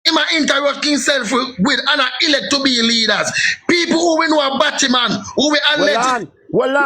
He might interrupt himself with and elect to be leaders. People who we know a Batman, who we elect. Well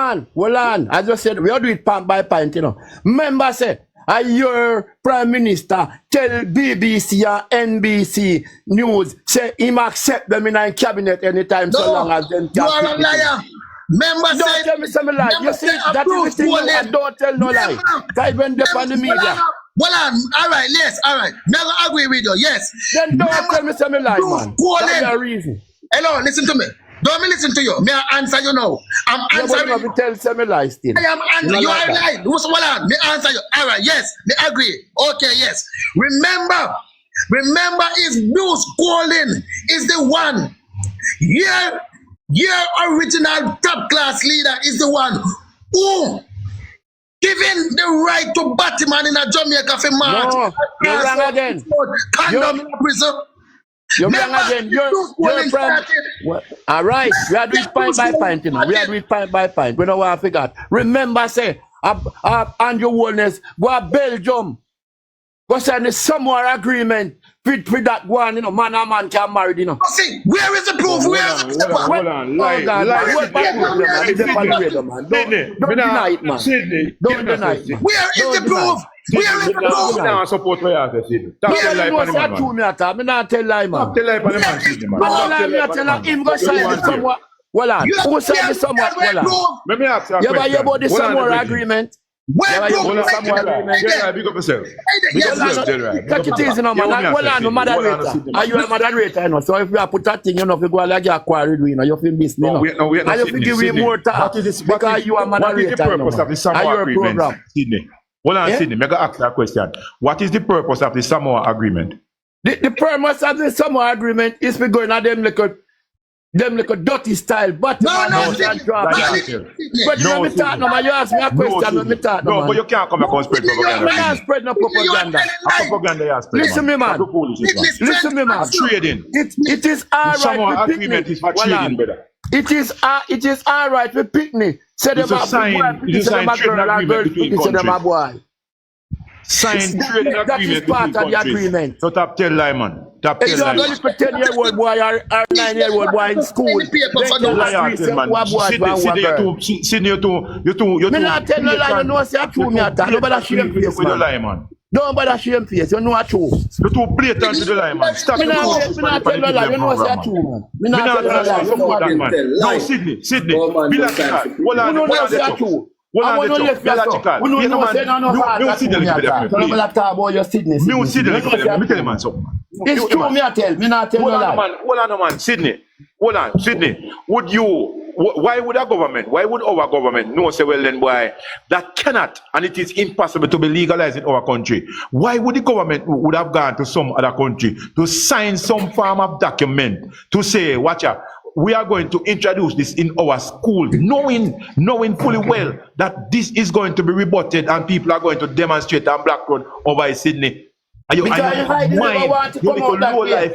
on. I just said, we all do it point by point, you know. Remember, say, your Prime Minister tell BBC and NBC News, say, him accept them in a cabinet anytime so long as them. You are a liar. Remember, don't tell me some lie. You see, that is the thing you don't tell no lie. Type when they on the media. Well, all right, yes, all right. Never agree with you, yes. Then don't tell me some lie, man. That's the reason. Hello, listen to me. Don't me listen to you. May I answer you now? I'm answering. You have to tell some lies still. I am answering. You are lying. Hold on. Me answer you. All right, yes. Me agree. Okay, yes. Remember, is Bruce Golding is the one. Your original top class leader is the one who giving the right to Batman in a Jamaica for March. No, you're wrong again. Condom in prison. You're wrong again. You're from. All right, we are doing point by point, you know. We are doing point by point. We know what I forgot. Remember, say, Andrew Wellness, go to Belgium. Go sign a somewhere agreement with that one, you know, man and man can marry, you know. See, where is the proof? Where is the proof? Hold on. Don't deny it, man. Sydney, don't deny it, man. Where is the proof? Where is the proof? Now support where you Sydney. I'm not tell lie, man. Tell lie for the man, Sydney, man. Tell him go sign the somewhere. Well on. Who signed the somewhere? Well on. Let me ask you a question. You ever hear about the somewhere agreement? Where General, big up yourself. Take it easy now, man. Well on, no moderator. Are you a moderator, you know? So if you put that thing, you know, if you go like a quarry, you know, you feel this, you know. And you feel give me more time because you are moderator. What is the purpose of the Samoa agreement, Sydney? Hold on, Sydney. May I ask that question? What is the purpose of the Samoa agreement? The purpose of the Samoa agreement is we going at them like a dirty style, but no, but you ask me a question, no, but you can't come back and spread propaganda. You can't spread no propaganda. Propaganda you spread. Listen me, man. Listen me, man. Trading. It is all right. Agreement is for trading, brother. It is all right with picnic. Say them a boy, say them a girl, and girl, say them a boy. Sign trading agreement. That is part of the agreement. So tap tell lie, man. Tap tell lie. If you're a 10-year-old boy or 9-year-old boy in school, Sydney, you me not tell no lie, you know say true me attack. Don't bother shame face, man. Don't bother shame face, you know true. You too blatant to the lie, man. Stop me not tell no lie, you know say true, man. Me not tell no lie. No, Sydney. Be like that. Hold on, you know say true. I want to left that. We don't say no hard. Tell me that talk about your Sydney. Me tell you, man, something. It's true, me tell. Me not tell no lie. Hold on, man. Sydney. Hold on, Sydney. Why would our government know say well then why that cannot and it is impossible to be legalized in our country? Why would the government would have gone to some other country to sign some form of document to say, watch out, we are going to introduce this in our school, knowing fully well that this is going to be rebutted and people are going to demonstrate on Black Road over in Sydney. You never want to come out that way.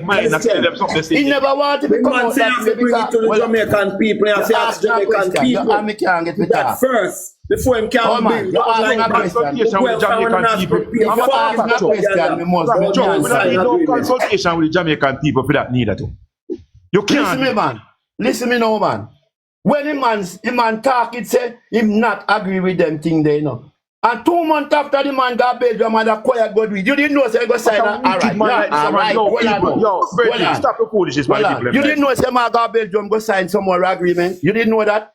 He never want to come out that way because the Jamaican people and ask Jamaican people that first before him can be consultation with the Jamaican people for that need at all. You can't. Listen me now, man. When the man talk, it say him not agree with them thing there, you know. And 2 months after the man got Belgium and a quiet good with you didn't know say go sign alright. Stop the foolishness, man. You didn't know say man got Belgium go sign some more agreement. You didn't know that?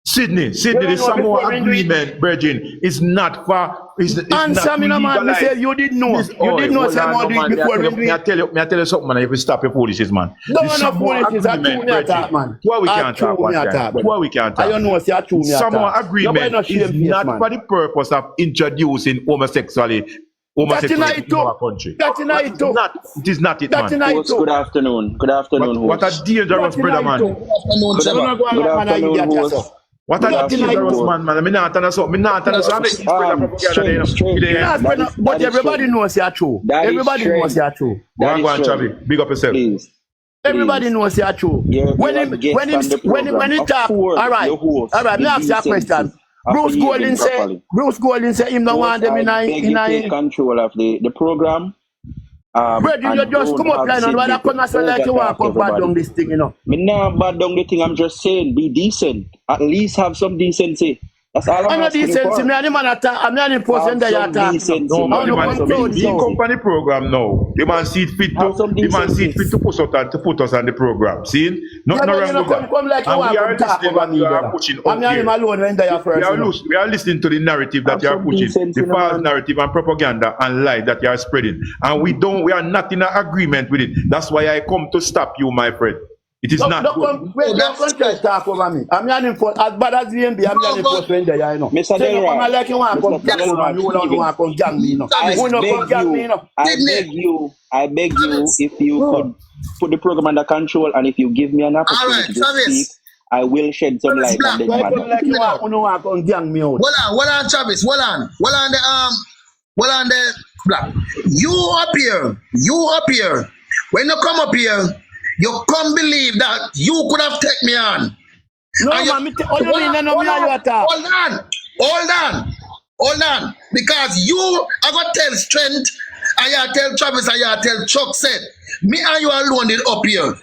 Sydney, the Samoa agreement, Virgin, is not for. Answer me, no man. Say you didn't know. You didn't know say more before. Me I tell you something, man. If you stop your foolishness, man. No foolishness. I true me attack, man. Why we can't talk? Why we can't talk? I don't know. Say I true me attack. Samoa agreement is not for the purpose of introducing homosexuality in our country. It is not it, man. Good afternoon. Good afternoon. What a dangerous brother, man. Good afternoon. What a dangerous man. I'm not but everybody knows you're true. Everybody knows you're true. Go on, Chavi. Big up yourself. Everybody knows you're true. When he talk, all right. Let me ask you a question. Bruce Golding say him don't want them in control of the program. Brethren, you just come up line and why that come and say like you want to come bad down this thing, you know. Me nah bad down the thing, I'm just saying, be decent. At least have some decency. That's all I'm asking decency. for. Me and the man attack. I'm not in person that you attack. No, man, the company program now. The man see it fit to put us on the program. See? Not wrong with that. Come like and we are listening what you are pushing up here. We are listening to the narrative that you are pushing, the false narrative and propaganda and lie that you are spreading. And we are not in agreement with it. That's why I come to stop you, my friend. It is not good. Don't try to talk over me. I'm not in for as bad as VMB. I'm not in for friend there, you know. Mr. Delroy, like you want to come gang over me. You don't want to come gang me, you know. I beg you, if you could put the program under control and if you give me an opportunity to speak, I will shed some light on the matter. Like you want to come gang me out. Hold on, Travis. Hold on the black. You up here. When you come up here, you can't believe that you could have taken me on. No, man, hold on. Because you are going to tell Strength, and you tell Travis, and you tell Chuck said, me and you alone did up here.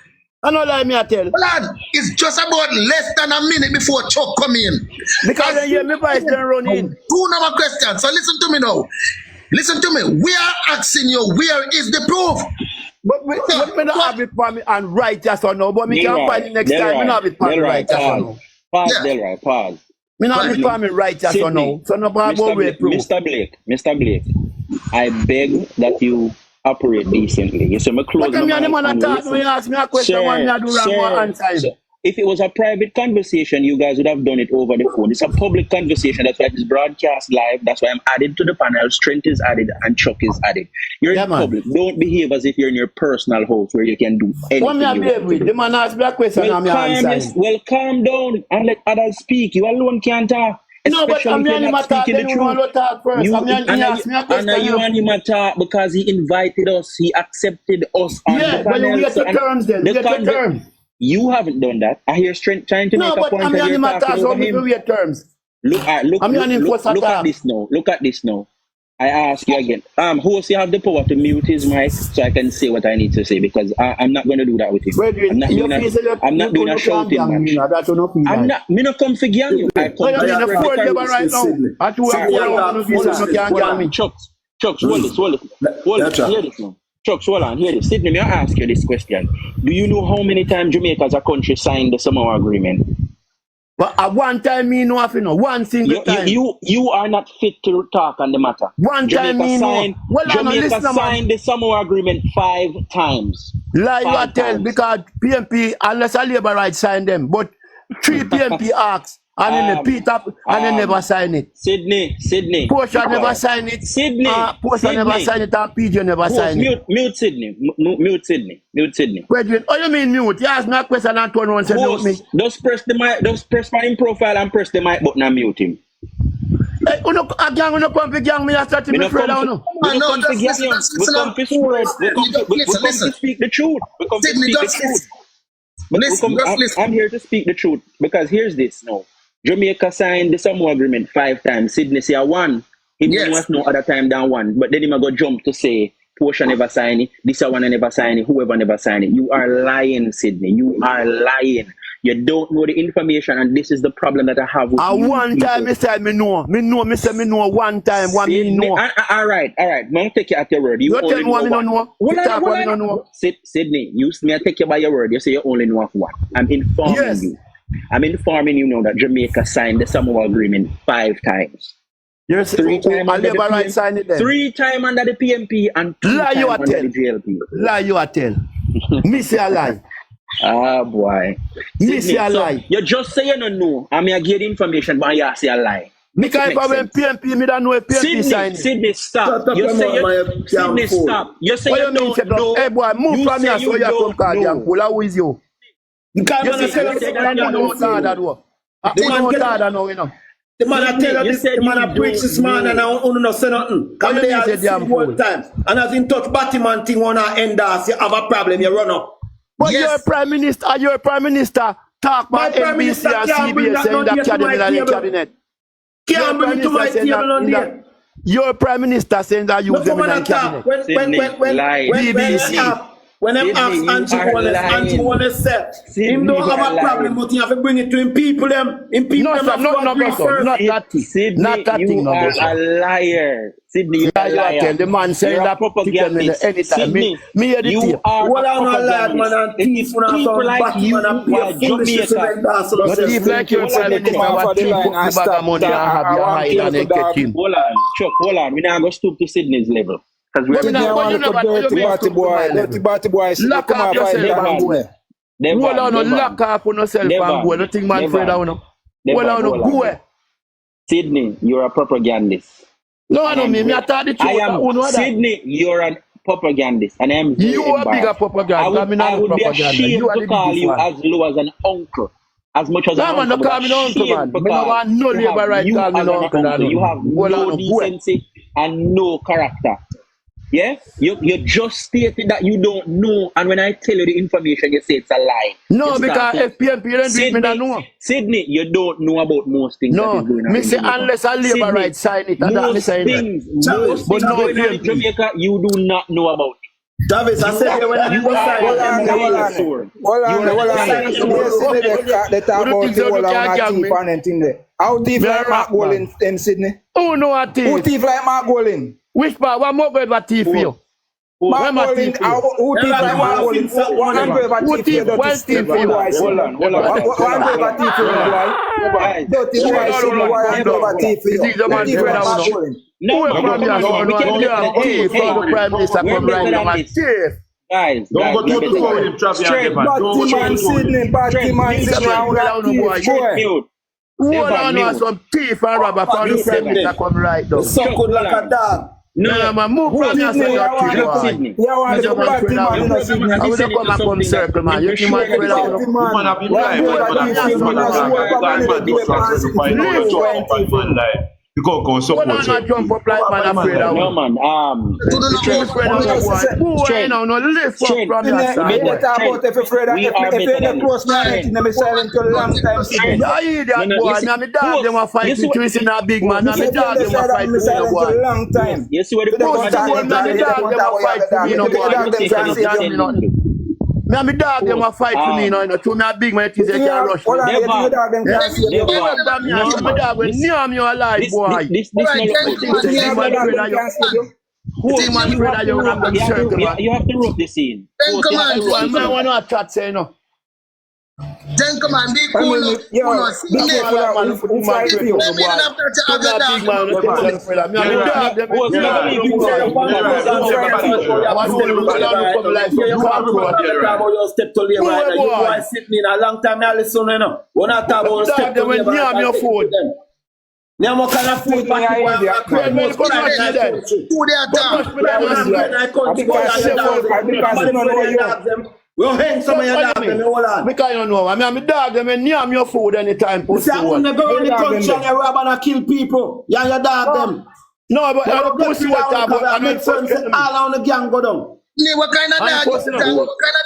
I don't like me, I tell. Hold on, it's just about less than a minute before Chuck come in. Because then you me voice can run in. Two number questions, so listen to me now. Listen to me. We are asking you, where is the proof? But we don't have it for me and right yes or no. But me can find it next time. We don't have it for me right yes or no. Pause, Delroy, pause. Me not have it for me right yes or no. So no problem with proof. Mr. Blake, I beg that you operate decently. You see, me close my mind and ask me a question and I do wrong answer. If it was a private conversation, you guys would have done it over the phone. It's a public conversation. That's why it's broadcast live. That's why I'm added to the panel. Strength is added and Chuck is added. You're in public. Don't behave as if you're in your personal house where you can do anything. The man asked me a question and I'm answering. Well, calm down and let others speak. You alone can't talk. No, but I'm not speaking the truth. You and him talk because he invited us. He accepted us on the panel. But you get the terms then. Get the terms. You haven't done that. I hear Strength trying to make a point that you're talking over him. Look at this now. Look at this now. I ask you again. Host, you have the power to mute his mic so I can say what I need to say because I'm not going to do that with him. I'm not doing a shouting match. I'm not come for gang you. I come Chuck, hold this. Hear this now. Chuck, hold on, hear this. Sydney, may I ask you this question? Do you know how many times Jamaica as a country signed the Samoa Agreement? But at one time, me know, one single time. You are not fit to talk on the matter. One time, Jamaica signed the Samoa Agreement 5 times. Lie you tell, because PNP, unless a labor rights sign them, but 3 PNP acts. And then they beat up and they never sign it. Sydney. Portia never sign it. Portia never sign it and PJ never sign it. Mute Sydney. Brethren, oh you mean mute? You ask me a question and turn around and say mute me. Just press the mic, just press my profile and press the mic button and mute him. Hey, a gang will not come to gang me and start to be afraid of you. We come to speak the truth. I'm here to speak the truth because here's this now. Jamaica signed the Samoa Agreement 5 times. Sydney say 1. He didn't want no other time than 1. But then he might go jump to say, Portia never signed it, this one never signed it, whoever never signed it. You are lying, Sydney. You are lying. You don't know the information, and this is the problem that I have with you. One time, me know one time, one me know. All right. I'm going to take you at your word. You tell me one me don't know. Sydney, I take you by your word. You say you only know of 1. I'm informing you. I'm informing you now that Jamaica signed the Samoa Agreement 5 times. Yes, 3 times under the PNP. Sign it then. 3 times under the PNP and 2 times under the JLP. Lie you a tell. Me say a lie. Ah boy. Me say a lie. You just say you don't know. I mean I get information but you say a lie. Because if I went PNP, me don't know if PNP signed. Sydney, stop. You say Sydney, stop. You say you don't know. Hey boy, move from here so you come call you. Who is you? Because you say you don't know that work. The man tell you this, the man preach this man and I don't know say nothing. Come there one time. And as in touch Batman thing wanna end us, you have a problem, you run up. But you're a prime minister, talk about NBC and CBS saying that cabinet. Can't bring it to my table on there. Your Prime Minister saying that you No, them come in on the attack. cabinet. When them ask Andrew Wallace said, him don't have a problem, but you have to bring it to him. People them, have to agree first. Not that thing. Sydney, Not that thing, you no, are boss. a liar. Sydney, you are a liar. The man saying You're a that propagandist. anytime. Sydney, Me hear the you tape. are Well, a I'm not lad, man, and propagandist. It thief, is when I people saw like Batman you and who are foolishness Jamaica. like that, so Not even like your Prime Minister what thief up the bag of money and have your hide and they get him. Hold on, Chuck, hold on. We're not going to stoop to Sydney's level. Because we're Dirty batty boy. Lock up yourself and go. Hold on, lock up on yourself and go. Nothing man afraid of no. Hold on, go. Sydney, you're a propagandist. No, I know me. I thought the truth. Sydney, you're a propagandist. And I am very you are bigger propaganda. I would be ashamed to call you as low as an uncle. As much as no, man, no call me no uncle, man. Me no want no labor right call me no uncle. You have no decency and no character. Yeah? You just stated that you don't know, and when I tell you the information, you say it's a lie. No, because if PNP don't do it, me don't know. Sydney, you don't know about most things. No, that is going on me in say Jamaica. unless I labor right sign it, and that me say most things going on in Jamaica, you do not know about it. Davis, I said when I go sign Hold on. They talk about the whole of thief and anything there. How thief like Mark Gold in Sydney? Who know a thief? Who thief like Mark Gold in? Which part? What more good about thief you? Mark Gold in? Who thief like Mark Gold in? One hundred of thief you. One thief you. Hold on. 100 of thief you. Dirty boy, Sydney, 100 of thief you. Who thief like Mark Gold in? No, thief for the Prime Minister come right now and thief. Guys, Don't go too far with him, Travis. Batman Sydney, Batman Sydney, Hold on, some thief and robber for the Prime Minister come right now. so good like a dog. No, man, move from here, Sydney, Sydney. you want to Batman in Sydney. I will come and come circle, man. You think man afraid of you? Man have been lying, man. You go Hold support on, not jump up like man afraid of No you. man, Afraid of you, boy. Who ain't now, no lift up from your side. What about if you're afraid of if you're close man, I'm silent for a long time. Sydney. Yeah, hear that, boy. Now me dog them a fight with Chris in a big man. Now me dog them a fight with me, no boy. Long time. you see what the Most of them, now me dog them a fight for me, no boy. You think I'm saying nothing? Me and me dog them a fight for me, no. To me a big man, it is they can rush me. Me dog when near me alive, boy. This You have to rope this in. man want to chat say no. Gentlemen, be cool. Step to labor. You guys sitting in a long time. I listen, you know. When I talk about step to labor, now what kind of food back you want? We'll hang some of your dog them, hold on. Because you know, I mean dog them and name your food anytime. You see, I wouldn't go in the country and you rob and kill people. You and your dog them. No, but I'm pussy what I mean, all on the gang go down. What kind of dog? What kind of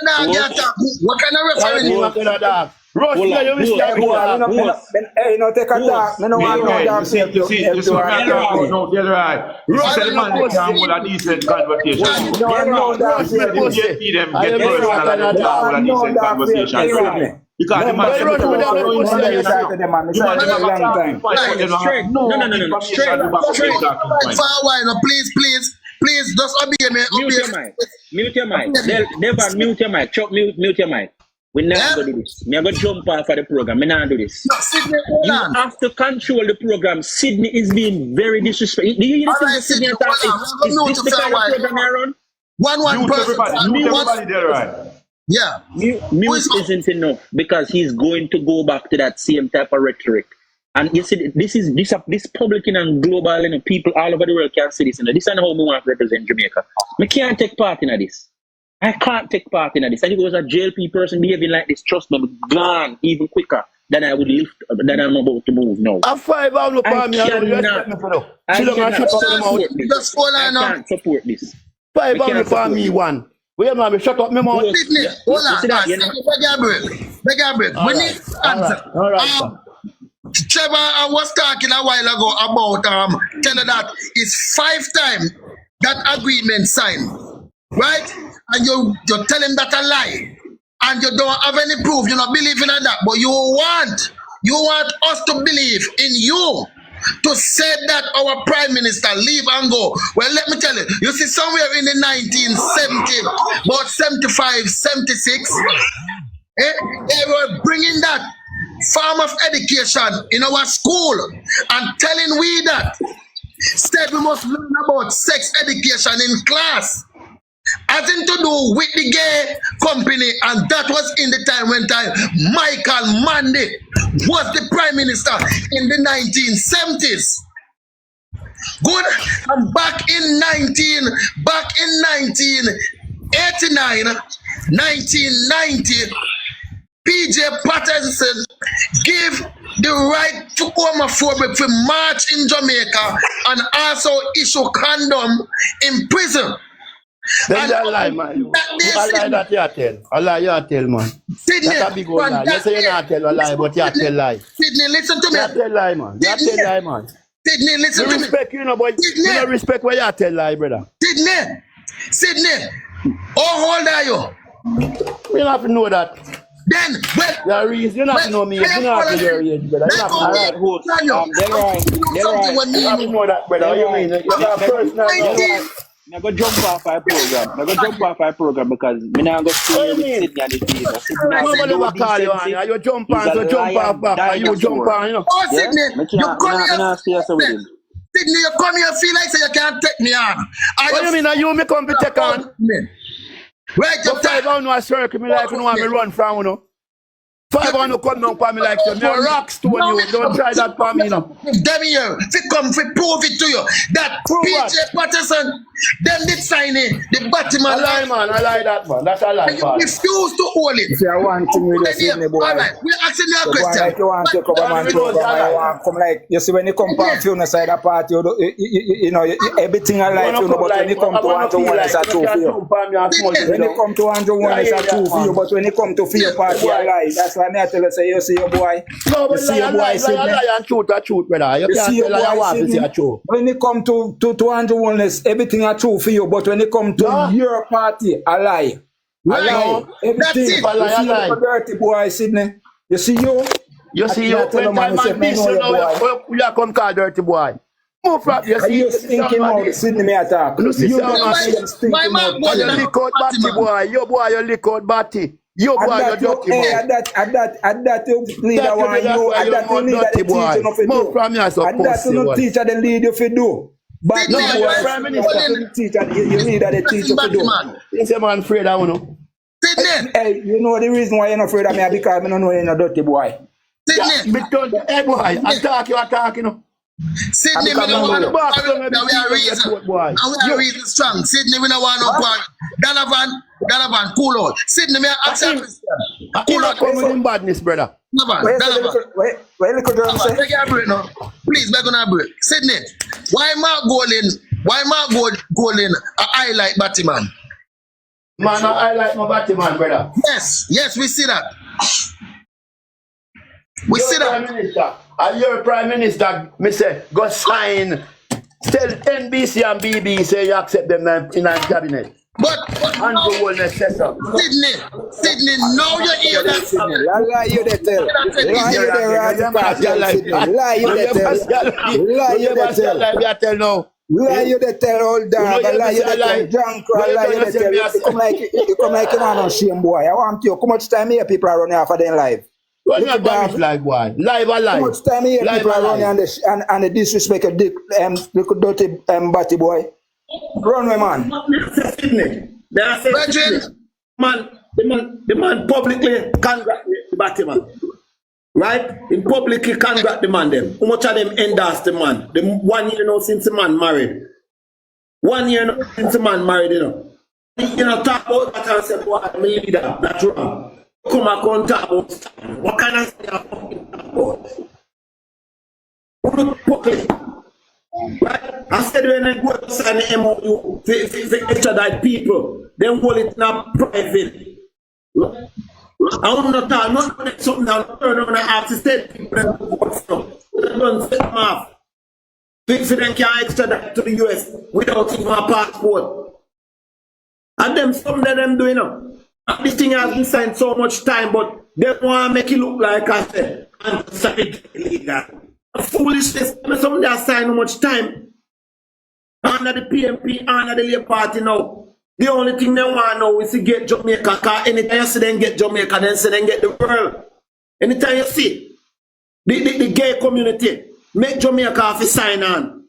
dog you talk? What kind of reference? Rush, you wish hey, no take a dog. No want no dog save you. No, they're right. Rush, the man that can hold a decent conversation. No dog save you. See them get personal and they can hold a decent conversation. Because the man Straight. For a while, no, please, just obey me. Mute your mic. Never mute your mic. Chuck, mute your mic. We're not going to do this. We're going to jump off of the program. We're not going to do this. No, Sydney, hold on. You have to control the program. Sydney is being very disrespectful. Do you hear this? Sydney is this the kind of program I run? One person. Everybody there, right? Yeah. Mute isn't enough because he's going to go back to that same type of rhetoric. And you see, this publican and global, you know, people all over the world can see this. You know, this is how we want to represent Jamaica. I can't take part in this. I can't take part in this. And if it was a JLP person behaving like this, trust me, I'm gone even quicker than I would lift, than I'm about to move now. I can't support this. 5 hours for me, one. Wait, man, shut up, my mouth. Hold on. Beg your break. We need answer. Trevor, I was talking a while ago about telling that it's 5 times that agreement signed, right? And you tell him that a lie, and you don't have any proof. You're not believing in that, but you want us to believe in you to say that our prime minister leave and go. Well, let me tell you, you see somewhere in the 1970, about 75, 76, they were bringing that form of education in our school and telling we that said we must learn about sex education in class. Having to do with the gay company, and that was in the time when Michael Manley was the prime minister in the 1970s. Good, and back in 1989, 1990, PJ Patterson gave the right to homophobic to march in Jamaica and also issue condom in prison. That's a lie, man. I lie that you tell. I lie you tell, man. Sydney, that's a big old lie. You say you not tell a lie, but you tell lie. Sydney, listen to me. You tell lie, man. You tell lie, man. Sydney, listen to me. Respect you know, boy. You don't respect where you tell lie, brother. Sydney, how old are you? We don't have to know that. Then, well, you don't have to know me. You don't have to know your age, brother. You don't have to know that, brother. You mean? You have personal. I go jump off our program. Because me now go see with Sydney and the visa. Nobody will call you on. You jump on, so jump off back. You jump on, you know. Oh, Sydney, you come here. Sydney, you come here feel like say you can't take me on. What do you mean? You me come to take on? Right, you five on no circle me like you know want me run from, you know. 5 on no come down for me like you. Me a rock stone you. Don't try that for me, you know. Them here, if you come, if prove it to you that PJ Patterson, them did sign it. The Batman. I lie, man. I lie that, man. That's a lie. You refuse to hold it. If you want to with the Sydney boy. All right, we're asking you a question. Like you want to cover man to come like you see when you come from funeral side of party, you know everything I like, you know, but when you come to Andrew one is a true for you. When you come to Andrew one is a true for you, but when you come to fear party, I lie. That's why I tell you say you see your boy. No, but lie and truth, brother. You can't tell a what to say a truth. When you come to Andrew oneness, everything are true for you, but when you come to your party, I lie. I lie. Everything. I lie. Dirty boy, Sydney. You see you? You see you? When time man miss you now, you come call dirty boy. Move from you see. You thinking about Sydney me attack. You my man, you lick out batty boy. Your boy, you lick out batty. You boy, you dirty boy. At that you leader one you. At that you leader the teacher no fit do. Move from here, so at that you no teacher the lead you fit do. But no, prime minister teacher you leader the teacher fit do. You say man afraid of you. Hey, you know the reason why you're not afraid of me because I don't know you're not dirty boy. Sydney, because hey boy, attack you know. Sydney, we don't want to quarrel. Now we are reason. And we are reason strong. Sydney, we don't want no quarrel. Donovan, cool out. Sydney, me ask you a question. Cool out. Come with him badness, brother. Where little girl say? Take a break now. Please, we're gonna break. Sydney, why Mark Golding a highlight Batman? Man, I like my Batman, brother. Yes, we see that. We see that. Prime Minister, your Prime Minister, me say, go sign. Tell NBC and BBC you accept them in our cabinet. But Andrew Wellness says so. Sydney, now you hear that. Lie you they tell. Lie you they tell now. Lie you they tell old dog. Lie you they tell drunk. Lie you they tell. You come like you want no shame boy. I want you. How much time here people are running off of them live? Well, not live boy. Live or live. How much time here people are running and the disrespect of little dirty batty boy. Run away, man. The man publicly congratulate the Batman. Right? In publicly congratulate the man them. How much of them endorse the man? The 1 year now since the man married. 1 year now since the man married, you know. You know, talk about that and say, boy, I'm a leader. That's wrong. Come back and talk about what kind of thing you're fucking about? Right? I said when I go to sign the MOU for extradite people, then hold it in a private. I want to talk, not something now, turn on the ask the state people that vote for. Don't set them off. Fix them can extradite to the US without even a passport. And them something that them doing now. And this thing has been signed so much time, but they want to make it look like I said, and say illegal. Foolishness, something that signed so much time. Under the PNP, under the Labour Party now. The only thing they want now is to get Jamaica, because anytime you see them get Jamaica, then see them get the world. Anytime you see the gay community, make Jamaica have to sign on.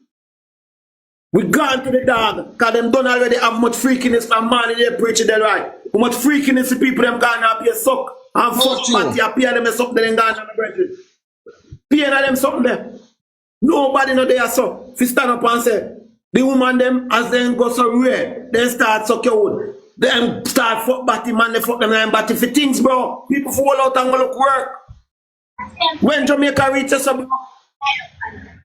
We gone to the dog, because them don't already have much freakiness from man they preach their right. How much freakiness the people them gone up here suck and fuck party appear them something they gone up the pay them something there. Nobody know they are so. If you stand up and say, the woman them as they go so rare, they start suck your wood. Then start fuck batty man, they fuck them and batty for things, bro. People fall out and go look work. When Jamaica reaches up.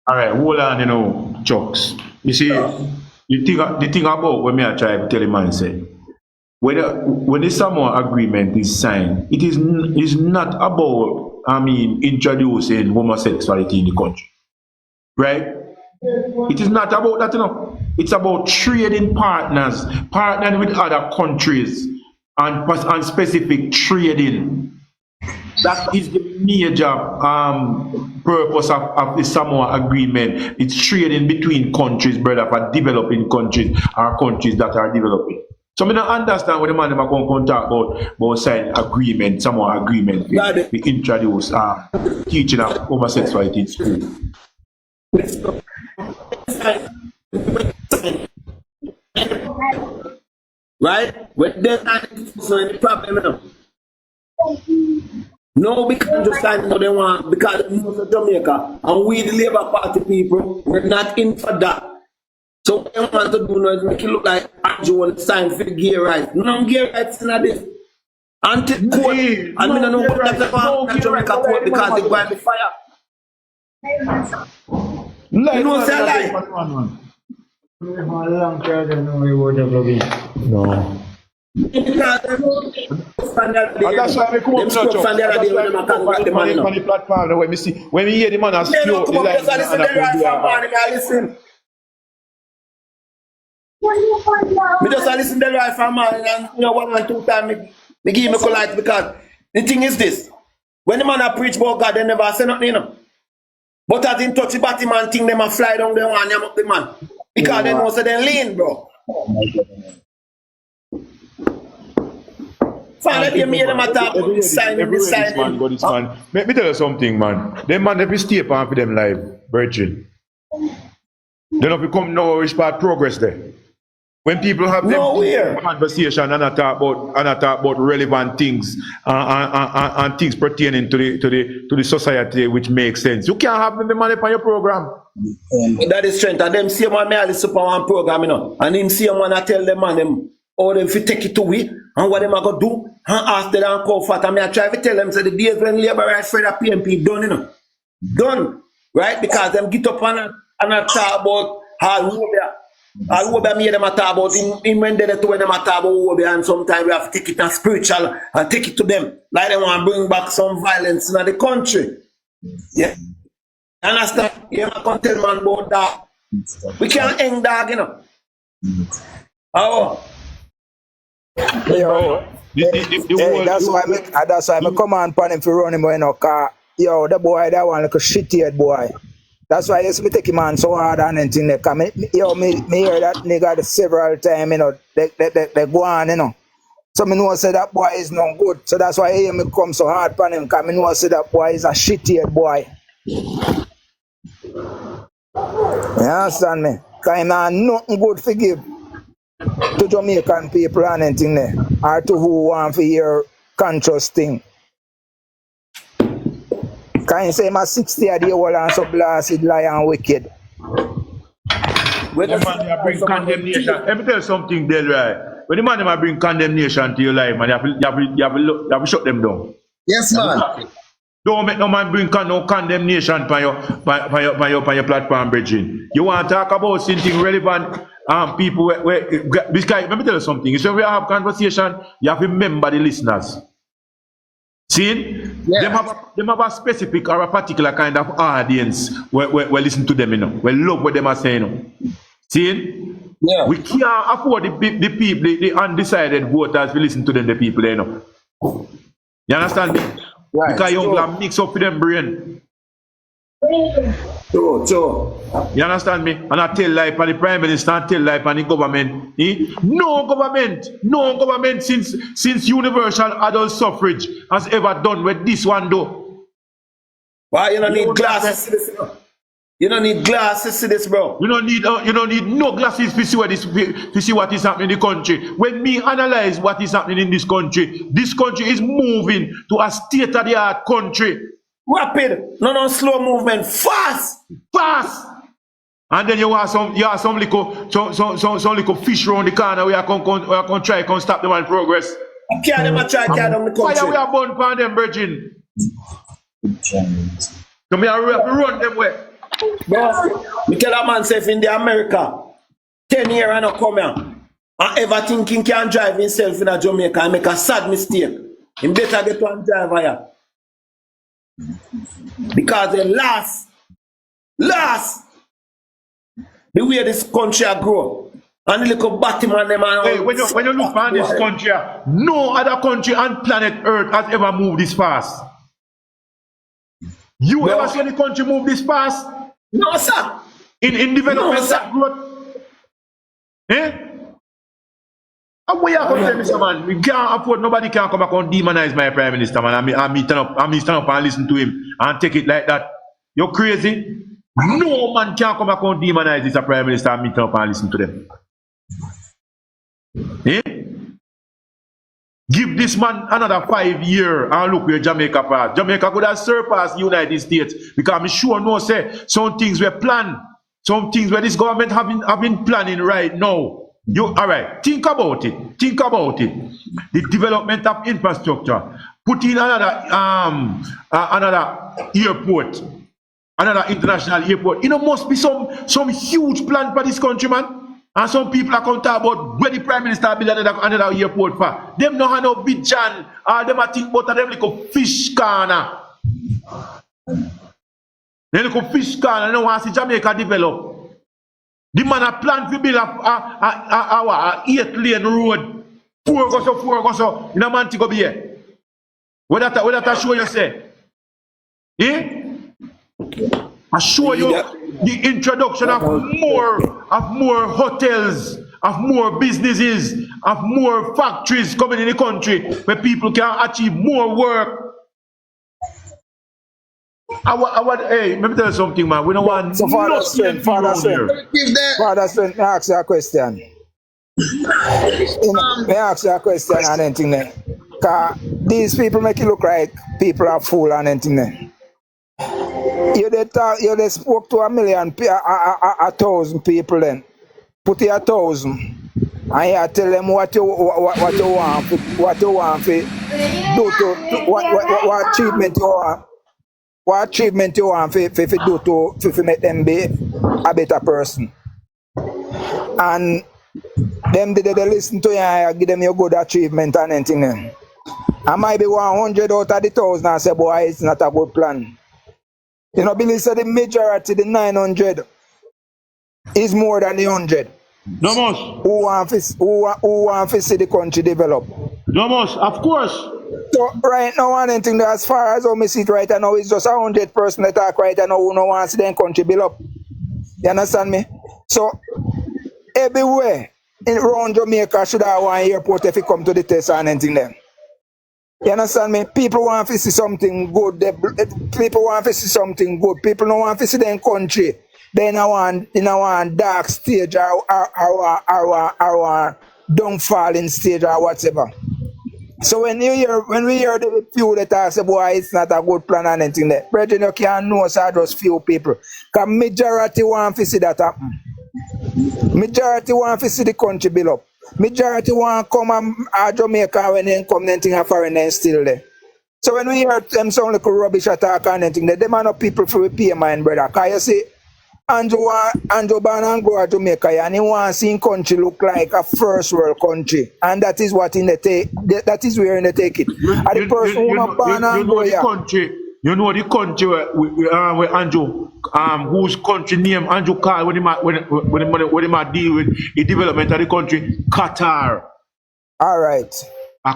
Alright, hold on, you know, Chucks. You see, the thing about when I try to tell him and say, when the Samoa agreement is signed, it is not about, introducing homosexuality in the country. Right? It is not about that, you know. It's about trading partnering with other countries and specific trading. That is the major purpose of the Samoa agreement. It's trading between countries, brother, for developing countries or countries that are developing. So I don't understand what the man are going to talk about signing agreement, Samoa agreement. We introduce teaching of homosexuality in school. Right? When there's any problem, you know. No, we can't just sign what they want because most of Jamaica and we the Labour Party people, we're not in for that. So what they want to do now is make it look like Andrew want to sign for gay rights. No gay rights in this. Anti-court. And I don't know what that's about Jamaica court because they go in the fire. You know say lie. No. That's why I come up to the platform when we hear the man as slow, me just listen to the right from man and you know 1 and 2 times me give me polite because the thing is this. When the man a preach about God, they never say nothing, you know. But as in touch the batty man thing, them a fly down there and yam up the man. Because they know so they lean, bro. Finally, you made them attack with this sign. Man. Let me tell you something, man. Them man, if you stay upon for them live, virgin. Then if you come now, we start progress there. When people have them conversation and I talk about relevant things and things pertaining to the society which makes sense, you can't have them money on your program. That is strength. And them see man, me all the super one program, you know. And him see man, I tell them man, them or them if you take it to we and what them are gonna do and ask them and call for it. And I try to tell them so the days when Labour right for the PNP done, you know. Done. Right? Because them get up and talk about how Wobia made them a talk about him when they to when them a talk about Wobia, and sometimes we have to take it as spiritual and take it to them. Like they want to bring back some violence in the country. Yeah. Understand? You can't tell man about that. We can't hang dog, you know. Oh. Yo. That's why I come on upon him for running boy no car. Yo, the boy that one like a shitty head boy. That's why I used to take him on so hard and anything there. Cause me hear that nigga several times, you know, they go on, you know. So me know say that boy is not good. So that's why I hear me come so hard upon him, cause me know say that boy is a shitty head boy. You understand me? Cause him not nothing good to give to Jamaican people and anything there. Or to who want to hear conscious thing. Can you say my 60 a day old and so blasted, lie and wicked? When the man bring condemnation, let me tell you something, Del, right? When the man bring condemnation to your life, man, you have to shut them down. Yes, man. Don't make no man bring no condemnation on your platform, bridging. You want to talk about something relevant, people this guy, let me tell you something. So we have conversation, you have to remember the listeners. See? Yeah. Them have a specific or a particular kind of audience where listen to them, you know. We love what them are saying, you know. See? Yeah. We can't afford the people, the undecided voters to listen to them, the people, you know. You understand me? Right. Because you have mix up with them brain. True. You understand me? And I tell life and the Prime Minister and tell life and the government. No government since universal adult suffrage has ever done what this one do. Why you don't need glasses to this, bro? You don't need glasses to this, bro. You don't need no glasses to see what is happening in the country. When me analyze what is happening in this country is moving to a state-of-the-art country. Rapid, no slow movement, fast. And then you have some little fish around the corner where I can try to stop them on progress. Can't them try carry down the country. Why we are born upon them, virgin? So me have to run them way. Bro, me tell a man say if in the America 10 years and not come here and ever thinking can drive himself in a Jamaica and make a sad mistake, he better get one driver here. Because the last the way this country grow and the little Batman them and hey, when you look at this country, no other country on planet Earth has ever moved this fast. You ever see any country move this fast? No, sir. In development and growth? Eh? And we are going to tell Mr. Man, we can't afford, nobody can come back and demonize my Prime Minister, man. I'm stand up and listen to him and take it like that. You're crazy? No man can come back and demonize this Prime Minister and stand up and listen to them. Eh? Give this man another 5 years and look where Jamaica passed. Jamaica could have surpassed the United States because I'm sure no say some things were planned, some things where this government have been planning right now. You alright, think about it. The development of infrastructure, put in another airport, another international airport. You know, must be some huge plan for this country, man. And some people are going to talk about where the Prime Minister build another airport for. Them no have no vision. Them a think about them like a fish corner. They like a fish corner. They don't want to see Jamaica develop. The man a plan to build a 8-lane road. 4 go so. In a man to go be here. What that show you say? Eh? I show you the introduction of more hotels, of more businesses, of more factories coming in the country where people can achieve more work. Hey, let me tell you something, man. We don't want Father Strength, may I ask you a question? May I ask you a question and anything there? Because these people make it look like people are fool and anything there. You spoke to 1,000,000 people then. Put it 1,000 and you tell them what you want to do to what achievement you want. What achievement you want to do to make them be a better person. And them did they listen to you and give them your good achievement and anything then. I might be 100 out of the 1,000 and say, boy, it's not a good plan. You know, Billy said the majority, the 900, is more than the 100. No most. Who want to see the country develop? No most, of course. So right now, anything that as far as how me see it right now, it's just 100 person that talk right now who no want to see the country build up. You understand me? So everywhere in around Jamaica should have one airport if it come to the test and anything there. You understand me? People want to see something good. People want to see something good. People don't want to see their country. They in a dark stage or downfalling stage or whatever. So when we hear the few that talk say, boy, it's not a good plan and anything there. Brethren, you can't know so just few people. Because majority want to see that happen. Majority want to see the country build up. Majority want to come and Jamaica when they come and think of foreign and still there. So when we hear them sound like rubbish attack and anything, them are not people for pay mind, brother. Because you see, Andrew born and grow at Jamaica, and he wants his country look like a first world country, and that is what in the take. That is where in the take it. And the person who not born and grow here. You know the country where Andrew, whose country name Andrew called when he might deal with the development of the country, Qatar. All right.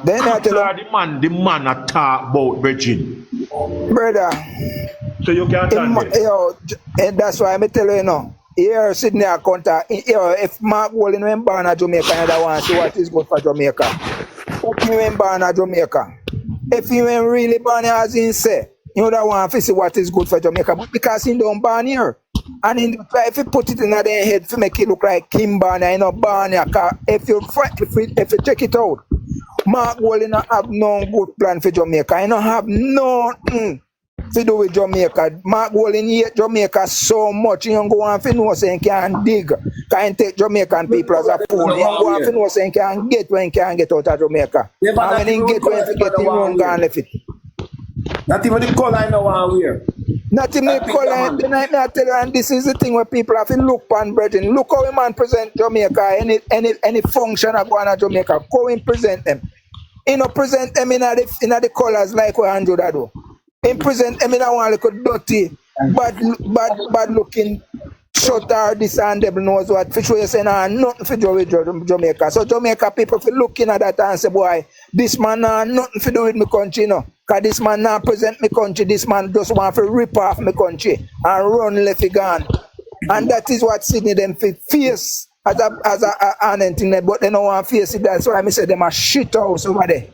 Then Qatar, the man that talk about Virgin. Brother. So you can't and that's why I tell you now. Here Sydney contact. If Mark Wallen went born at Jamaica, and I want to see what is good for Jamaica. If he went born at Jamaica, if he went really born as he say, you don't want to see what is good for Jamaica, but because he don't born here. And if you put it in their head to make it look like Kim born here, you know born here. If you check it out, Mark Wallen have no good plan for Jamaica. He don't have nothing to do with Jamaica. Mark Wallen hate Jamaica so much. You don't go on to know saying can dig. Can take Jamaican people as a fool. You don't go on to know saying can get when can get out of Jamaica. And when he get when he get, he won't go and left it. Not even the color I know I wear. Not even the color. Then I tell you, and this is the thing where people have to look on, brethren. Look how a man present Jamaica. Any function of going to Jamaica, go and present them. You know, present them in the colors like what Andrew do. In present them in one little dirty, bad looking short or this and devil knows what. For sure you say nothing for Jamaica. So Jamaica people for looking at that and say, boy, this man nothing to do with my country, you know. Because this man now present my country, this man just want to rip off my country and run left it gone. And that is what Sydney them face as an anything, but they don't want to face it. That's why I say them a shit house over there.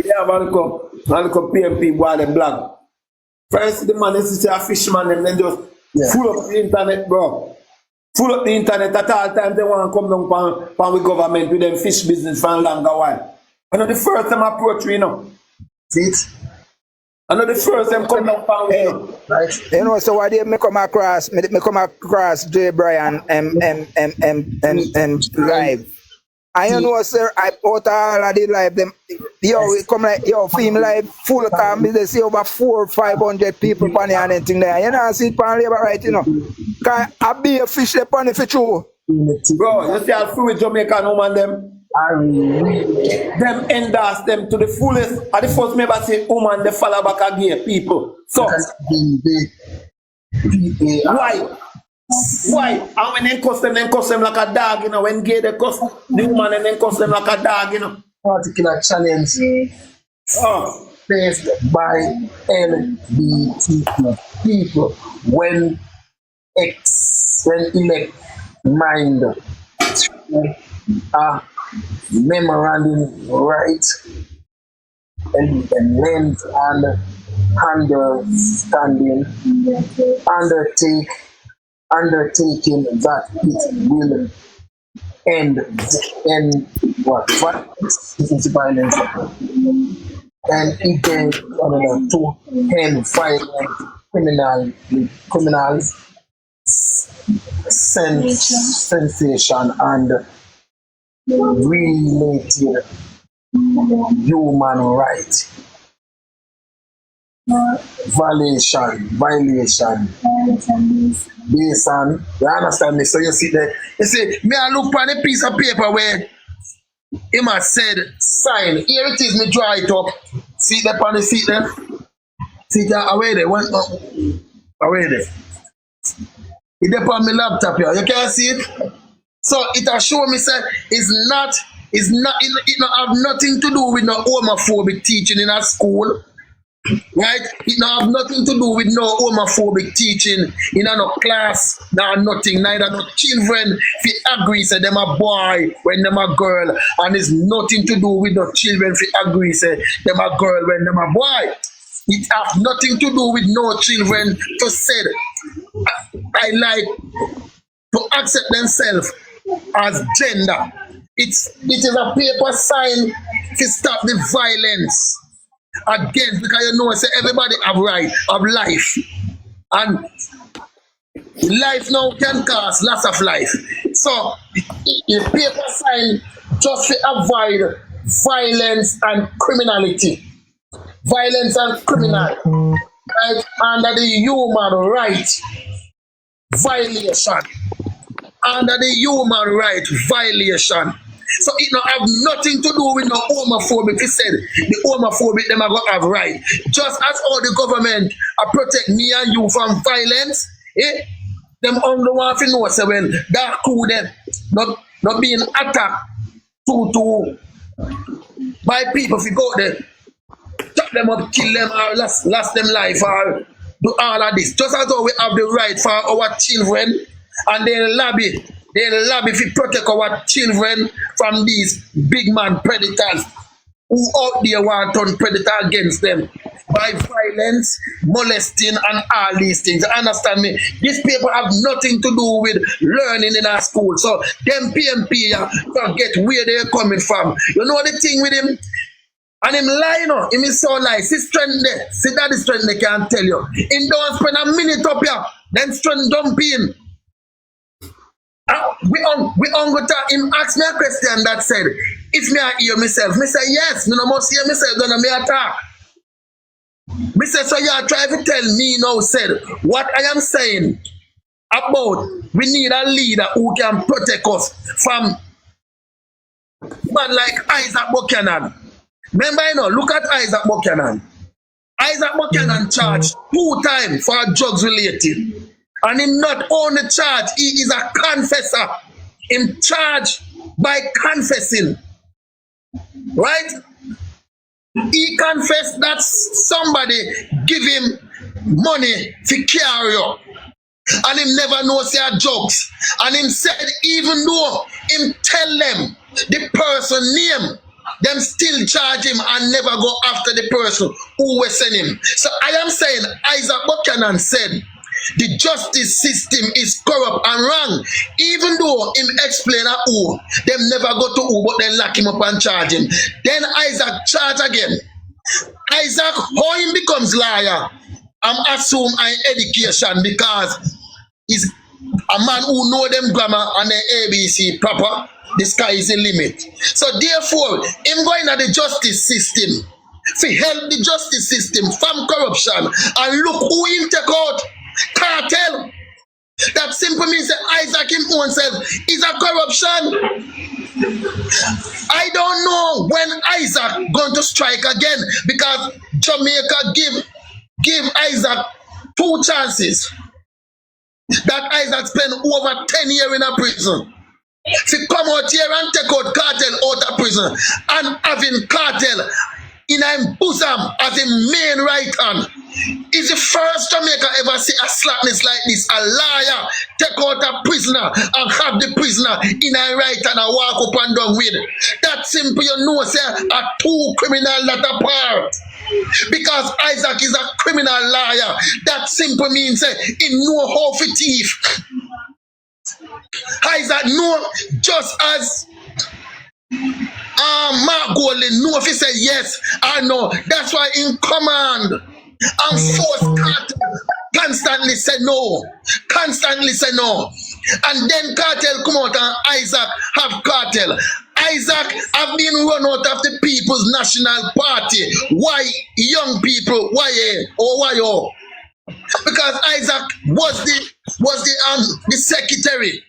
Yeah, Malcolm PNP while they black. First, the man is a fisherman and then just full up the internet, bro. Full up the internet at all times. They want to come down from the government with them fish business for a longer while. I know the first time I approach you know. See it? I know the first time come down from right. You know, so why they me come across J. Brian live. I know, sir, I put all of the live them. It come like film live full of time. They see over 400 or 500 people on and anything there. You know, I see it on labor right, you know. Cause I be a fish upon if it's true. Bro, you see how free with Jamaican woman them. Them endorse them to the fullest. At the first member say woman they follow back again, people. So why? And when they cuss them like a dog, you know. When gay they cuss the woman and then cuss them like a dog, you know. Particular challenge faced by LGBTQ people when elect mind memorandum right and length and understanding undertaking that it will end violence and against to end violent criminals sensation and related human rights violation based on, you understand me? So you see that, you see, me I look for the piece of paper where him has said sign. Here it is, me draw it up. See that on the seat there? See that away there, one up. Away there. It's there on my laptop here. You can't see it? So it has shown me say it not have nothing to do with no homophobic teaching in a school. Right? It don't have nothing to do with no homophobic teaching in no class, nothing, neither no children fi agree say them a boy when them a girl, and it's nothing to do with no children fi agree say them a girl when them a boy. It have nothing to do with no children to say I like to accept themselves as gender. It is a paper sign to stop the violence. Again, because you know, say everybody have right of life, and life now can cost lots of life. So the paper sign just to avoid violence and criminality. violence and criminal, right, under the human rights violation. Under the human rights violation. So it don't have nothing to do with no homophobic. He said the homophobic them are going to have right. Just as all the government protect me and you from violence, them only want to know so when that crew them not being attacked by people if you go there, chop them up, kill them, or lost them life, or do all of this. Just as though we have the right for our children, and they lobby to protect our children from these big man predators who out there want to turn predator against them by violence, molesting, and all these things. Understand me? These people have nothing to do with learning in our school. So them PNP forget where they're coming from. You know the thing with him? And him lying, him is so lie. See strength there. See that the strength they can't tell you. Him don't spend a minute up here. Then strength dump in. We on go to him ask me a question that said, if me I hear myself, me say yes, me no must hear myself, then me attack. Me say, so you try to tell me now, said, what I am saying about we need a leader who can protect us from man like Isaac Buchanan. Remember, look at Isaac Buchanan. Isaac Buchanan charged 2 times for drugs related. And him not only charged, he is a confessor. Him charged by confessing. Right? He confessed that somebody give him money to carry up. And him never knows their jokes. And him said, even though him tell them the person name, them still charge him and never go after the person who was sending him. So I am saying, Isaac Buchanan said, the justice system is corrupt and wrong. Even though him explain a who, them never go to who, but then lock him up and charge him. Then Isaac charge again. Isaac, how him becomes liar? I'm assume an education because he's a man who know them grammar and the ABC proper. The sky is the limit. So therefore, him going at the justice system to help the justice system from corruption and look who him take out. Cartel. That simply means that Isaac him own self is a corruption. I don't know when Isaac going to strike again because Jamaica give Isaac 2 chances. That Isaac spent over 10 years in a prison. To come out here and take out cartel out of prison and having cartel in a bosom as a main right hand. Is the first Jamaica ever see a slackness like this? A liar take out a prisoner and have the prisoner in a right hand and walk up and down with. That simple, you know, say a 2 criminal that apart. Because Isaac is a criminal liar. That simple means he know how to thief. Isaac know just as Mark Golden know if he say yes or no. That's why in command and force cartel constantly say no. Constantly say no. And then cartel come out and Isaac have cartel. Isaac have been run out of the People's National Party. Why young people? Why or why oh? Because Isaac was the secretary.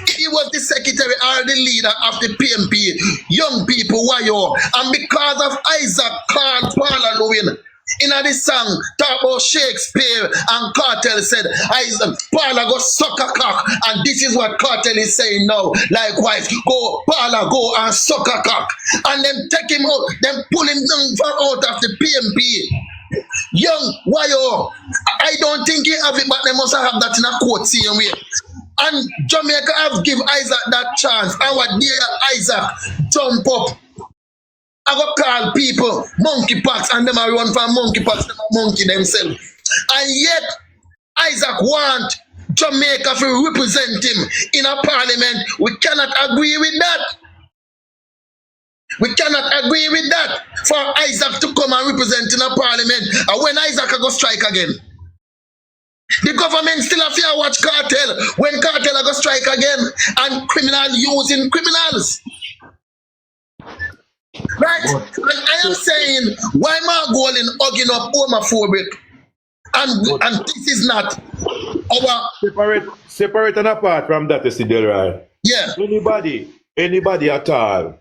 He was the secretary or the leader of the PNP. Young people, why yo? And because of Isaac called Paula Lewin in this song, talk about Shakespeare and Cartel said, Isaac, Paula go suck a cock. And this is what Cartel is saying now. Likewise, go, Paula, go and suck a cock. And then take him out, then pull him down from out of the PNP. Young, why yo? I don't think he have it, but they must have that in a quote same way. And Jamaica have give Isaac that chance. And what dear Isaac jump up. I go call people monkeypox and them are run from monkeypox, them are monkey themselves. And yet Isaac want Jamaica to represent him in a parliament. We cannot agree with that. We cannot agree with that. For Isaac to come and represent in a parliament. And when Isaac go strike again. The government still have to watch cartel when cartel go strike again and criminal using criminals. Right? And I am saying, why Mark Golding hugging up homophobic? And this is not our separate and apart from that, you see, Delroy. yeah. Anybody at all,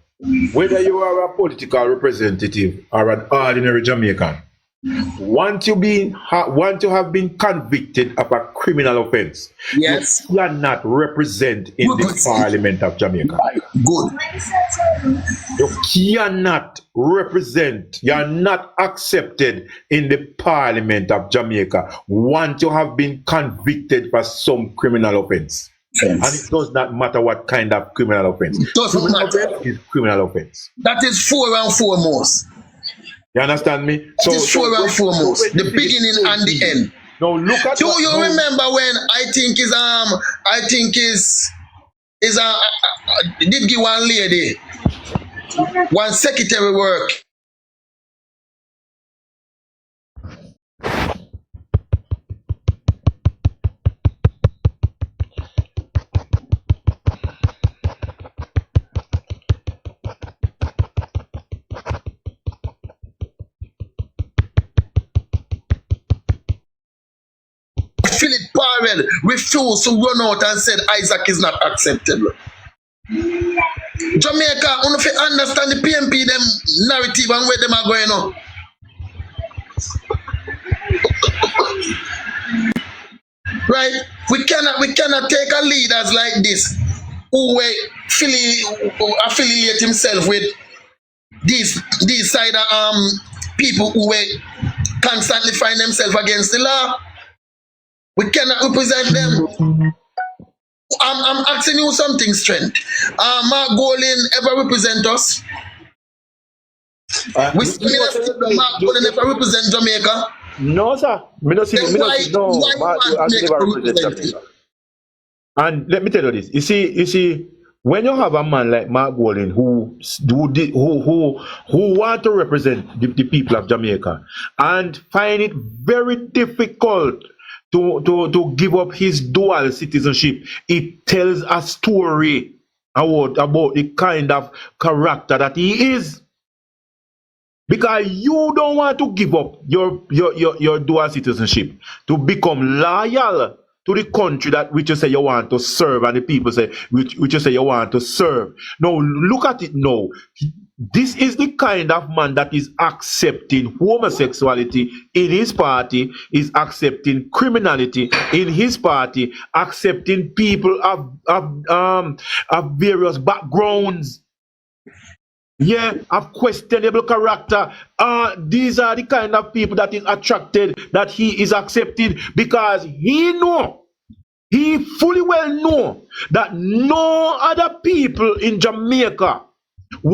whether you are a political representative or an ordinary Jamaican, want to have been convicted of a criminal offense, Yes. you cannot represent in the Parliament of Jamaica. Good. You cannot represent, you are not accepted in the Parliament of Jamaica once you have been convicted for some criminal offense. And it does not matter what kind of criminal offense. Doesn't matter. Offense is criminal offense. That is fore and foremost. You understand me? That is fore and foremost. The beginning and the end. Now look at. Do you remember when I think did give one lady one secretary work? Philip Powell refused to run out and said Isaac is not acceptable. Jamaica, if you understand the PNP, them narrative and where them are going on. Right? We cannot take a leaders like this who affiliate himself with these side people who constantly find themselves against the law. We cannot represent them. I'm asking you something, Strength. Mark Golding ever represent us? Mark Golding ever represent Jamaica? No, sir. Why never represent Jamaica. And let me tell you this. You see, when you have a man like Mark Golding who want to represent the people of Jamaica and find it very difficult to give up his dual citizenship, it tells a story about the kind of character that he is. Because you don't want to give up your dual citizenship to become loyal to the country that which you say you want to serve, and the people say which you say you want to serve. Now look at it now. This is the kind of man that is accepting homosexuality in his party, is accepting criminality in his party, accepting people of various backgrounds. Yeah, of questionable character. These are the kind of people that is attracted, that he is accepted, because he fully well know that no other people in Jamaica who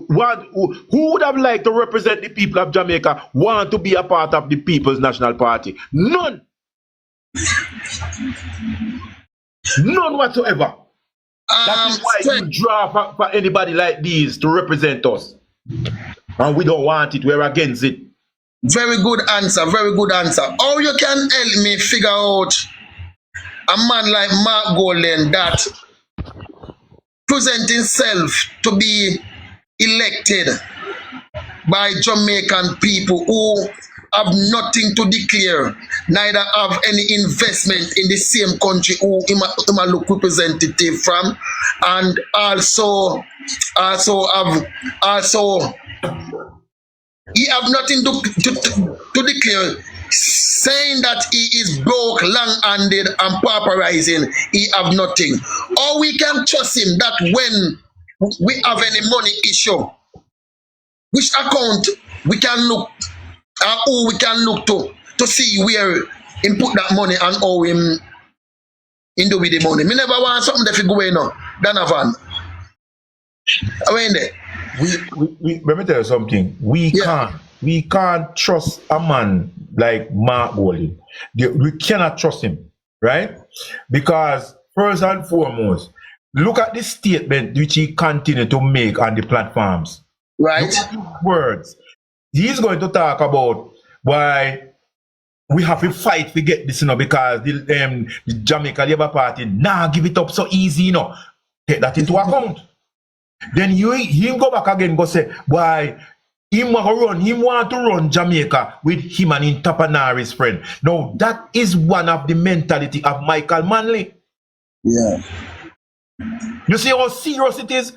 would have liked to represent the people of Jamaica want to be a part of the People's National Party. None whatsoever. That is why you draw for anybody like these to represent us. And we don't want it, we're against it. Very good answer, very good answer. How you can help me figure out a man like Mark Golding that present himself to be elected by Jamaican people who have nothing to declare, neither have any investment in the same country who him look representative from, and also he have nothing to declare, saying that he is broke, long-handed, and pauperizing. He have nothing. Or we can trust him that when we have any money issue, which account we can look, who we can look to see where him put that money and how him do with the money. Me never want something that go in Donovan. Let me tell you something. We can't trust a man like Mark Golding. We cannot trust him, right? Because first and foremost, look at the statement which he continued to make on the platforms. Right. Look at his words. He's going to talk about why we have to fight to get this, because the Jamaica Labour Party give it up so easy, Take that into account. Then him go back again, go say, why him want to run Jamaica with him and in Tapanari's friend. Now that is one of the mentality of Michael Manley. Yeah. You see how serious it is?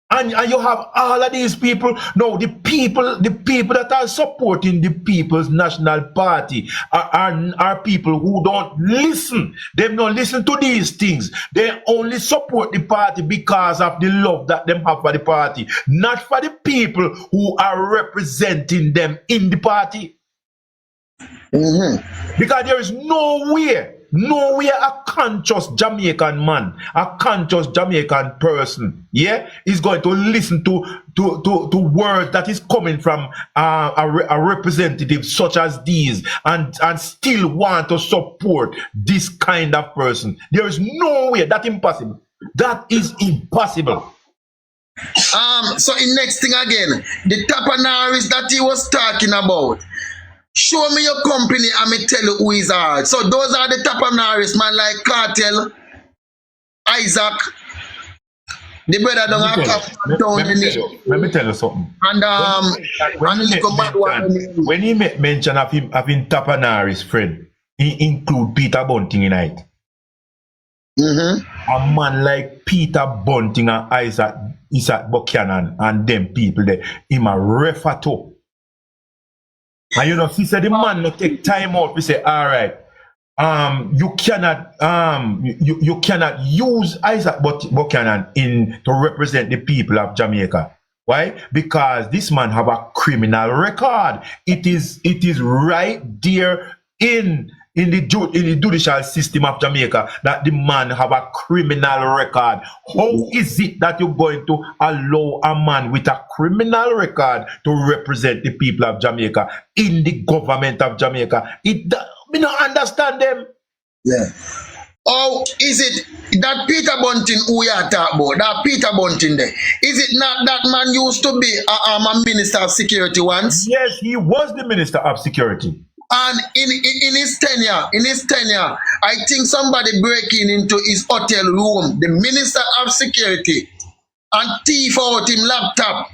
And you have all of these people. No, the people that are supporting the People's National Party are people who don't listen. They don't listen to these things. They only support the party because of the love that them have for the party, not for the people who are representing them in the party. Because there is nowhere a conscious Jamaican man, a conscious Jamaican person, yeah, is going to listen to words that is coming from a representative such as these and still want to support this kind of person. There is no way. That's impossible. That is impossible. So in next thing again, the Tapanaris that he was talking about. Show me your company and me tell you who is hard. So those are the Tapanaris, man, like Cartel, Isaac, the brother don't have down. Let me tell you something. And when he made mention of him having Tapanaris friend, he include Peter Bunting in it. A man like Peter Bunting and Isaac Buchanan and them people there, him a refer to. And you know, he said the man no take time out. We say, all right, you cannot you cannot use Isaac Buchanan to represent the people of Jamaica. Why? Because this man have a criminal record. It is right there in the judicial system of Jamaica that the man have a criminal record. How is it that you're going to allow a man with a criminal record to represent the people of Jamaica in the government of Jamaica? We don't understand them. Yeah. Or is it that Peter Bunting who you are talking about, that Peter Bunting there? Is it not that man used to be a minister of security once? Yes, he was the minister of security. And in his tenure, I think somebody breaking into his hotel room, the minister of security, and thief out him laptop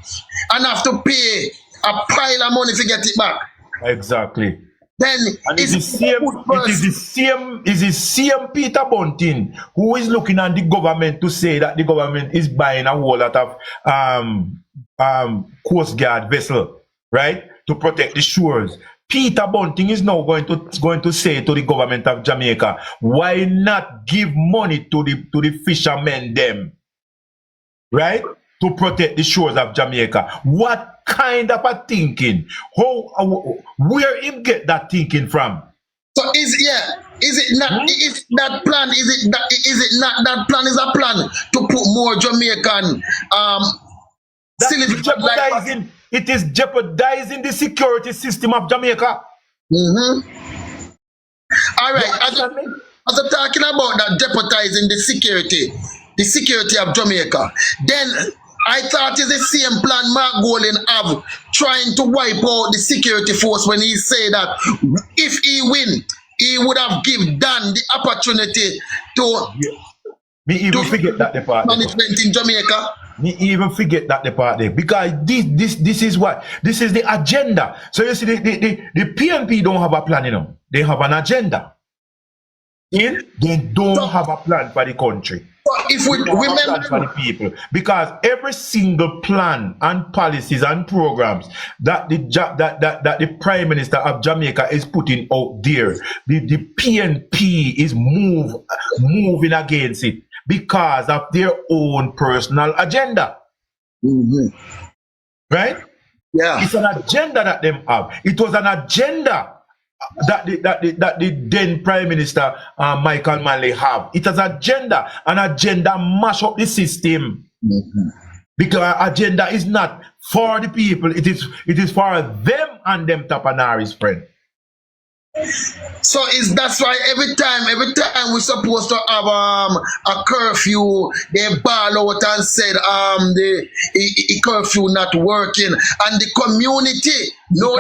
and have to pay a pile of money to get it back. Exactly. Then and it is the same Peter Bunting who is looking at the government to say that the government is buying a whole lot of Coast Guard vessel, right, to protect the shores. Peter Bunting is now going to say to the government of Jamaica, why not give money to the fishermen them, right, to protect the shores of Jamaica? What kind of a thinking? Where him get that thinking from? So is it not? Is that plan? Is it not that plan? Is a plan to put more Jamaican It is jeopardizing the security system of Jamaica. All right. As I'm talking about that jeopardizing the security of Jamaica, then I thought it's the same plan Mark Golden have, trying to wipe out the security force when he say that if he win, he would have given Dan the opportunity to forget that department management in Jamaica. Me even forget that the part there, because this is the agenda. So you see, the PNP don't have a plan, you know. They have an agenda. They don't have a plan for the country. If we remember for the people, because every single plan and policies and programs that the Prime Minister of Jamaica is putting out there, the PNP is moving against it because of their own personal agenda. Right? Yeah. It's an agenda that them have. It was an agenda that the then Prime Minister Michael Manley have. It has an agenda mash up the system. Because agenda is not for the people, it is for them and them Tapanaris, friend. So that's why every time we're supposed to have a curfew, they ball out and said the curfew not working, and the community know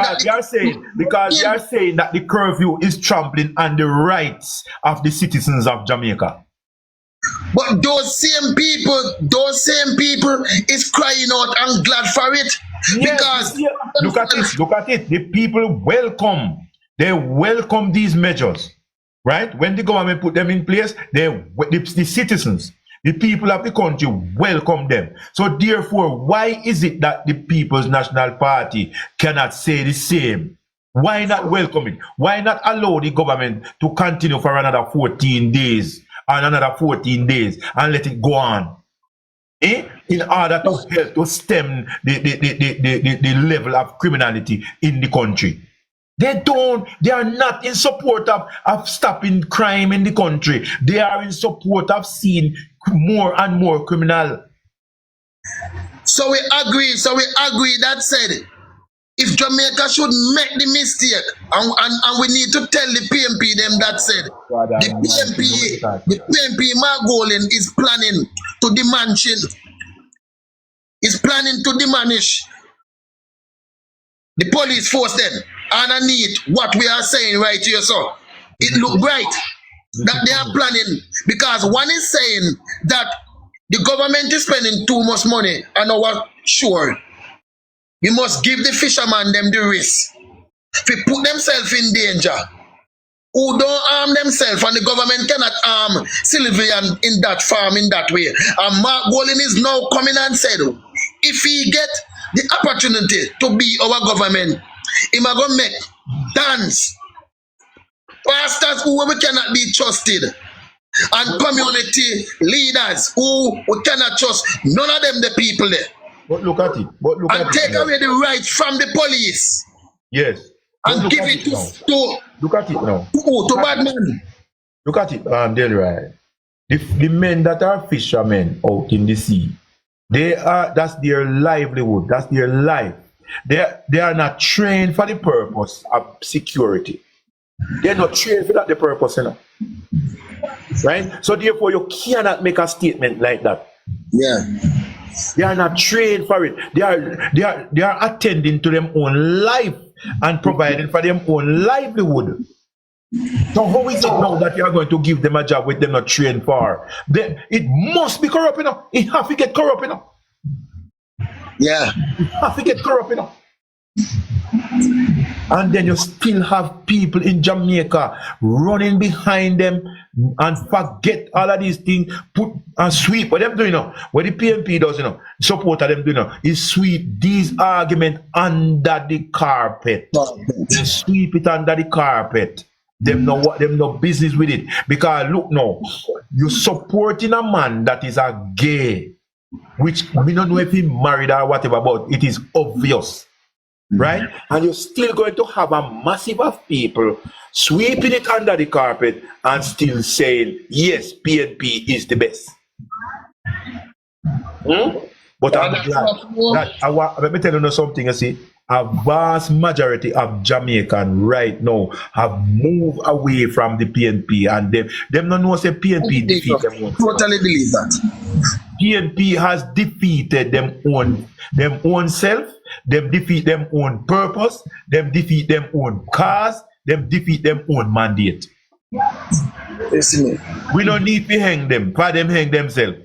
because they are saying that the curfew is trampling on the rights of the citizens of Jamaica. But those same people is crying out and glad for it. Yes, Because yeah. Look at it. The people welcome these measures, right? When the government put them in place, the citizens, the people of the country welcome them. So therefore, why is it that the People's National Party cannot say the same? Why not welcome it? Why not allow the government to continue for another 14 days and another 14 days and let it go on? In order to help to stem the level of criminality in the country. They are not in support of stopping crime in the country. They are in support of seeing more and more criminal. So we agree that said, if Jamaica should make the mistake, and we need to tell the PNP them that said, the PNP Margolin is planning to demolish the police force then underneath what we are saying right here. So it look right that they are planning, because one is saying that the government is spending too much money on our shore. We must give the fishermen them the risk. If they put themselves in danger, who don't arm themselves, and the government cannot arm civilian in that farm in that way. And Mark Golin is now coming and said, if he get the opportunity to be our government, he might go make dance. Pastors who we cannot be trusted, and community leaders who we cannot trust, none of them the people there. But look at it. And take away the rights from the police. Yes. And give it to look at it now. To bad men. Look at it, Delroy. The men that are fishermen out in the sea, that's their livelihood, that's their life. They are not trained for the purpose of security. They're not trained for the purpose, you know. Right? So therefore you cannot make a statement like that. Yeah. They are not trained for it. They are attending to their own life and providing for their own livelihood. So how is it now that you are going to give them a job with them not trained for? It must be corrupt enough. It has to get corrupt enough. Yeah. It has to get corrupt enough. And then you still have people in Jamaica running behind them and forget all of these things, put and sweep. What them doing now? What the PNP does, support them doing now, is sweep these arguments under the carpet. They sweep it under the carpet. Them no business with it. Because look now, you supporting a man that is a gay, which we don't know if he married or whatever, but it is obvious. Right? And you're still going to have a massive of people sweeping it under the carpet and still saying, yes, PNP is the best. But I'm glad that let me tell you something, you see. A vast majority of Jamaican right now have moved away from the PNP, and them don't know say PNP defeat them. Totally believe that. PNP has defeated them own self, them defeat them own purpose, them defeat them own cause, them defeat them own mandate. Listen, we don't need to hang them, for them hang themselves.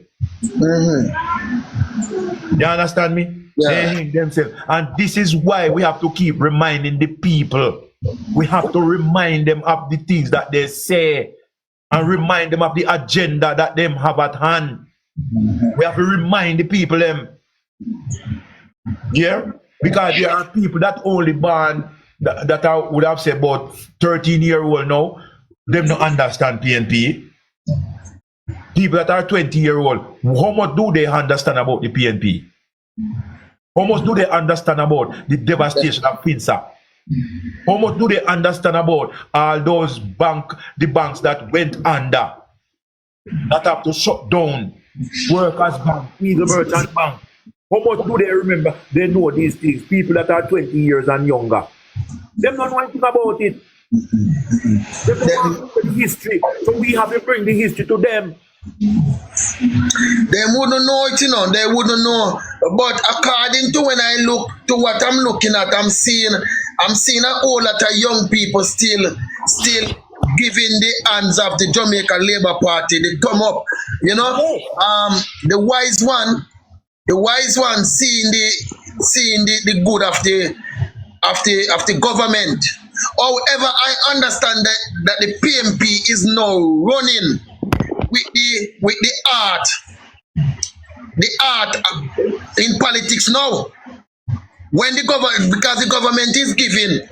You understand me? Yeah. They hang themselves. And this is why we have to keep reminding the people. We have to remind them of the things that they say and remind them of the agenda that them have at hand. We have to remind the people them. Yeah? Because there are people that only born that I would have said about 13-year-old now, them don't understand PNP. People that are 20-year-old, how much do they understand about the PNP? How much do they understand about the devastation of Finsa? How much do they understand about all those the banks that went under, that have to shut down? Workers Bank, Eagle Merchant Bank. How much do they remember? They know these things. People that are 20 years and younger. They don't know anything about it. They don't know the history. So we have to bring the history to them. They wouldn't know it, they wouldn't know. But according to when I look to what I'm looking at, I'm seeing a whole lot of young people still giving the hands of the Jamaica Labour Party. They come up, you know. The wise one seeing the good of the government. However, I understand that the PNP is now running with the art in politics now. When because the government is giving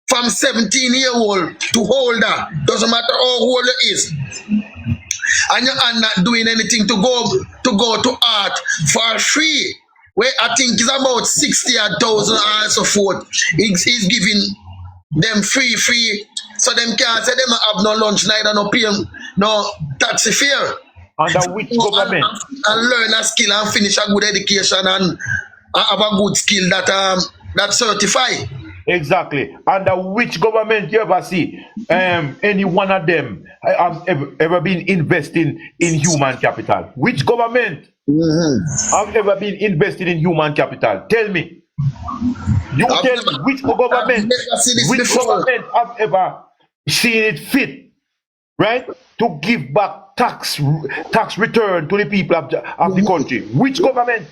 from 17-year-old to older, doesn't matter how old it is, and you are not doing anything to go to art for free. Where I think it's about 60,000 and so forth. He's giving them free, so them can't say them have no lunch, neither no pay no taxi fare. Under which government? And learn a skill and finish a good education and have a good skill that certified. Exactly. Under which government you ever see any one of them ever been investing in human capital? Which government have ever been invested in human capital? Tell me. You tell me which government have ever seen it fit, right, to give back tax return to the people of the country? Which government?